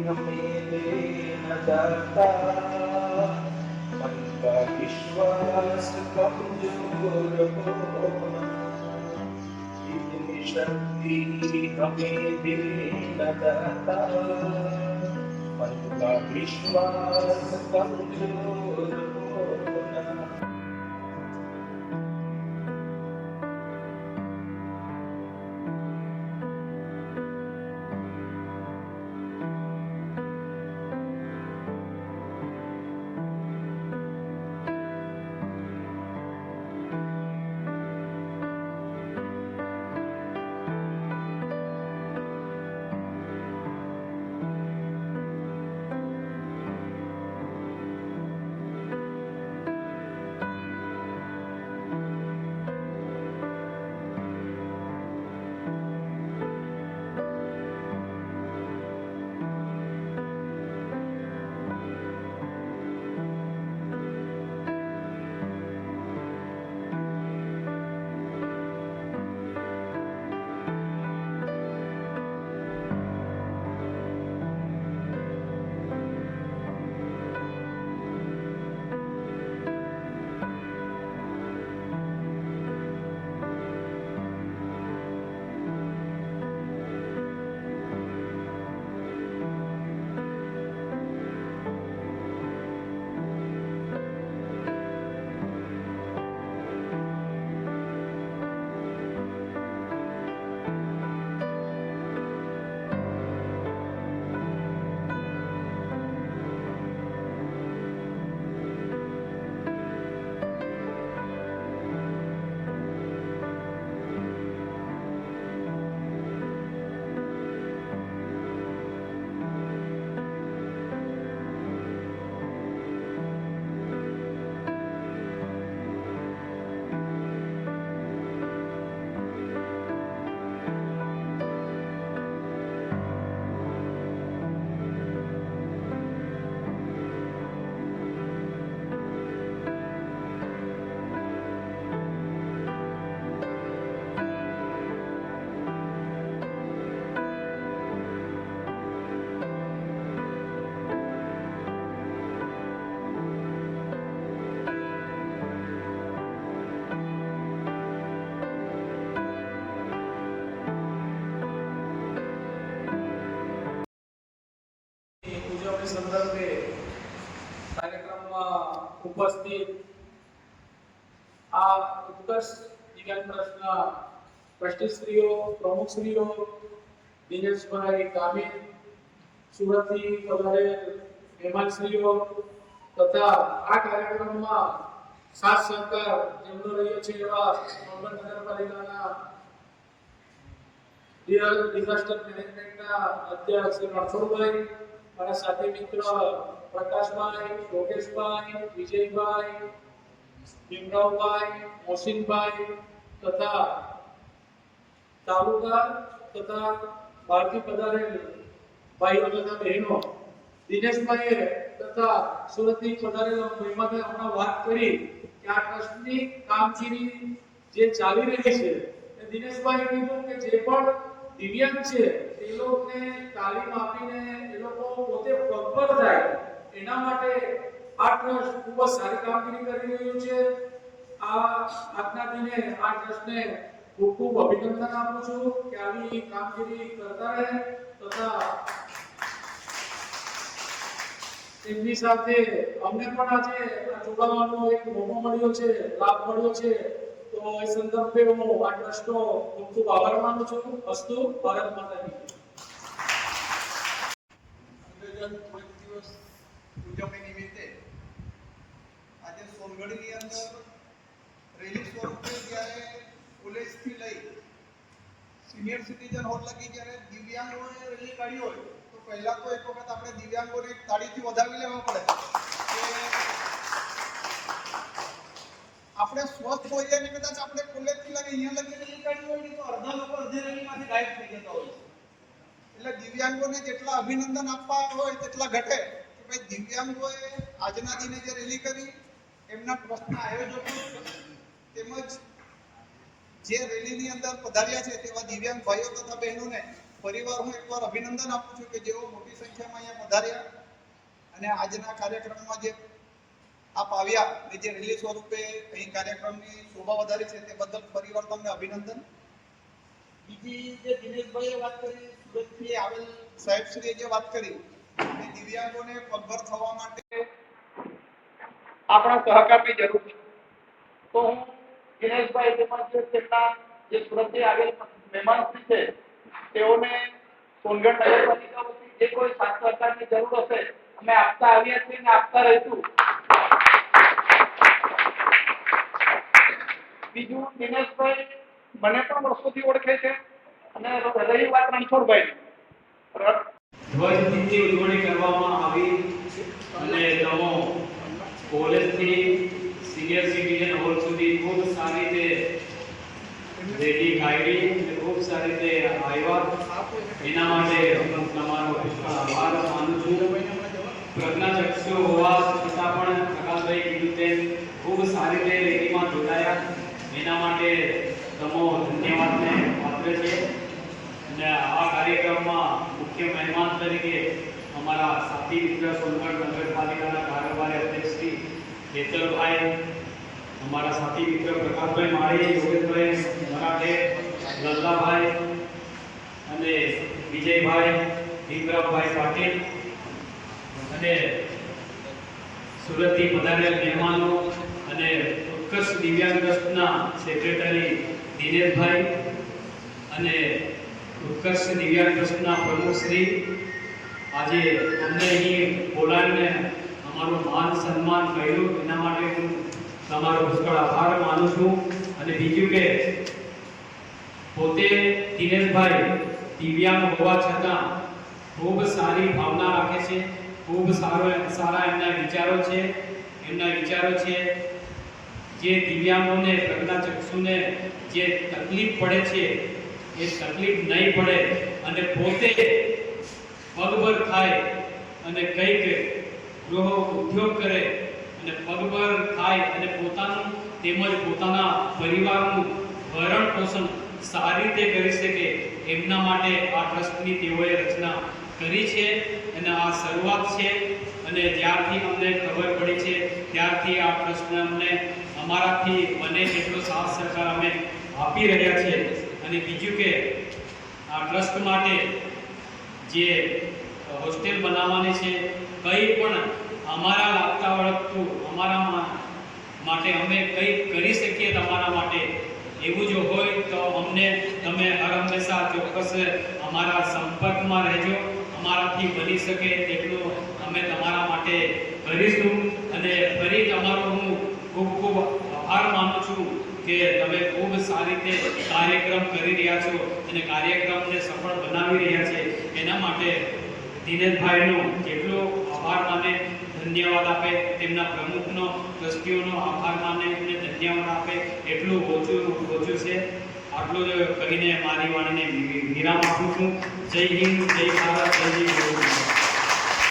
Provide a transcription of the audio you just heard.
मेलेन दाता मन का विश्वास कमजोर होना इतनी शक्ति हमें देना दाता मन का विश्वास कमजोर होना। संदर्भे कार्यक्रमમાં ઉપસ્થિત આ ઉત્કર્ષ દિવ્યાંગ ટ્રસ્ટના ટ્રસ્ટીશ્રીઓ, પ્રમુખશ્રીઓ, દિનેશભાઈ ગામિત, સુરતથી પધારેલ મહેમાનશ્રીઓ તથા આ કાર્યક્રમમાં સાથ સહકાર જેમનો રહ્યો છે એવા નવલણ નગરપાલિકાના ડિઝાસ્ટર મેનેજમેન્ટના અધ્યક્ષ શ્રી રણછોડભાઈ, મારા સાથી મિત્ર પ્રકાશભાઈ, યોગેશભાઈ, વિજયભાઈ, ભીમરાવભાઈ, મોહસિનભાઈ તથા તાલુકા તથા બહારથી પધારેલ ભાઈઓ તથા બહેનો, દિનેશભાઈએ તથા સુરતથી પધારેલા મહેમાનોએ હમણાં વાત કરી કે આ ટ્રસ્ટની કામગીરી જે ચાલી રહી છે એ દિનેશભાઈએ કીધું કે જે પણ દિવ્યાંગ છે એ લોકોને તાલીમ આપીને એ લોકો પોતે પગભર થાય એના માટે આ ટ્રસ્ટ ખૂબ જ સારી કામગીરી કરી રહ્યું છે। આજના દિને આ ટ્રસ્ટને ખૂબ ખૂબ અભિનંદન આપું છું કે આવી કામગીરી કરતા રહે તથા એમની સાથે અમને પણ આજે જોડાવાનો એક મોકો મળ્યો છે, લાભ મળ્યો છે, તો એ સંદર્ભે હું આ ટ્રસ્ટનો ખૂબ ખૂબ આભાર માનું છું। અસ્તુ ભારત માતા કી જય। ઉજવણી નિમિત્તે આજે સોનગઢની અંદર રેલી સ્વરૂપે જ્યારે કોલેજથી લઈ સિનિયર સિટીઝન હોલ લગી જ્યારે દિવ્યાંગોએ રેલી કાઢી હોય તો પહેલા તો એક વખત આપણે દિવ્યાંગોને તાળીથી વધાવી લેવા પડે કે આપણે સ્વસ્થ હોઈએ ને કદાચ આપણે કોલેજથી લઈ અહીંયા લગી રેલી કાઢી હોય તો અડધા લોકો અડધી રેલીમાંથી ગાયબ થઈ જતા હોય છે। એટલે દિવ્યાંગોને જેટલા અભિનંદન આપવા હોય તેટલા ઘટે કે ભાઈ દિવ્યાંગોએ આજના દિને જે રેલી કરી એમના ટ્રસ્ટના આયોજકો તેમજ જે રેલીની અંદર પધાર્યા છે તેવા દિવ્યાંગ ભાઈઓ તથા બહેનોને પરિવાર હું એકવાર અભિનંદન આપું છું કે જેઓ મોટી સંખ્યામાં અહીંયા પધાર્યા અને આજના કાર્યક્રમમાં જે આપ આવ્યા અને જે રેલી સ્વરૂપે અહીં કાર્યક્રમની શોભા વધારી છે તે બદલ ફરીવાર તમને અભિનંદન. બીજી જે દિનેશભાઈએ વાત કરી, સુરતથી આવેલ સાહેબશ્રીએ જે વાત કરી કે દિવ્યાંગોને પગભર થવા માટે આપણા સહકારની જરૂર છે, તો હું દિનેશભાઈ તેમજ તેમના જે સુરતથી આવેલ મહેમાનશ્રી છે તેઓને સોનગઢ નગરપાલિકા વતી જે કોઈ સાથ સહકારની જરૂર હશે અમે આપતા આવ્યા છીએ અને આપતા રહીશું. બીજું, દિનેશભાઈ મને પણ વર્ષોથી ઓળખે છે અને રહી વાત રણછોડભાઈ ધ્વજની ઉજવણી કરવામાં આવી અને તમો કોલેજથી સિનિયર સિટીઝન હોલ સુધી ખૂબ સારી રીતે રેલી કાઢી અને ખૂબ સારી રીતે આવ્યા. એના માટે હું તમારો આભાર માનું છું. પ્રજ્ઞાચક્ષુ હોવા છતાં પણ પ્રકાશભાઈ કીધું તેમ ખૂબ સારી રીતે રેલીમાં જોડાયા. એના માટે તમો ધન્યવાદને પાત્ર છે. અને આ કાર્યક્રમમાં મુખ્ય મહેમાન તરીકે અમારા સાથી મિત્ર સોનગઢ નગરપાલિકાના કારોબારી અધ્યક્ષ શ્રી હેતલભાઈ, અમારા સાથી મિત્ર પ્રકાશભાઈ માળી, યોગેશભાઈ મરાઠે, લલ્લાભાઈ અને વિજયભાઈ, ભીમરાવભાઈ પાટીલ અને સુરતથી પધારેલ મહેમાનો અને ઉત્કર્ષ દિવ્યાંગ ટ્રસ્ટના સેક્રેટરી દિનેશભાઈ અને ઉત્કર્ષ દિવ્યાંગ ટ્રસ્ટના પ્રમુખ શ્રી, આજે અમને અહીં બોલાવીને અમારું માન સન્માન કર્યું એના માટે હું તમારો પુષ્કળ આભાર માનું છું. અને બીજું કે પોતે દિનેશભાઈ દિવ્યાંગ હોવા છતાં ખૂબ સારી ભાવના રાખે છે, ખૂબ સારા એમના વિચારો છે. જે દિવ્યાંગોને પ્રજ્ઞાચક્ષુને જે તકલીફ પડે છે એ તકલીફ નહીં પડે અને પોતે પગભર થાય અને કંઈક ગૃહ ઉદ્યોગ કરે અને પગભર થાય અને પોતાનું તેમજ પોતાના પરિવારનું ભરણ પોષણ સારી રીતે કરી શકે એમના માટે આ ટ્રસ્ટની તેઓએ રચના કરી છે. અને આ શરૂઆત છે અને જ્યારથી અમને ખબર પડી છે ત્યારથી આ ટ્રસ્ટને અમને અમારાથી બને એટલો સાથ સહકાર અમે આપી રહ્યા છીએ. અને બીજું કે આ ટ્રસ્ટ માટે જે હોસ્ટેલ બનાવવાની છે, કંઈ પણ અમારા લાગતા વળગતું અમારા માટે અમે કંઈ કરી શકીએ તમારા માટે એવું જો હોય તો અમને તમે હર હંમેશા ચોક્કસ અમારા સંપર્કમાં રહેજો. અમારાથી બની શકે તેટલું અમે તમારા માટે કરીશું. અને ફરી તમારો હું ખૂબ ખૂબ આભાર માનું છું કે તમે ખૂબ સારી રીતે કાર્યક્રમ કરી રહ્યા છો અને કાર્યક્રમને સફળ બનાવી રહ્યા છે. એના માટે દિનેશભાઈનો જેટલો આભાર માને, ધન્યવાદ આપે, તેમના પ્રમુખનો, ટ્રસ્ટીઓનો આભાર માને અને ધન્યવાદ આપે એટલું ઓછું છે. આટલું જ કહીને મારી વાણીને વિરામ આપું છું. જય હિન્દ, જય ભારત, જય જય ગૌરવ.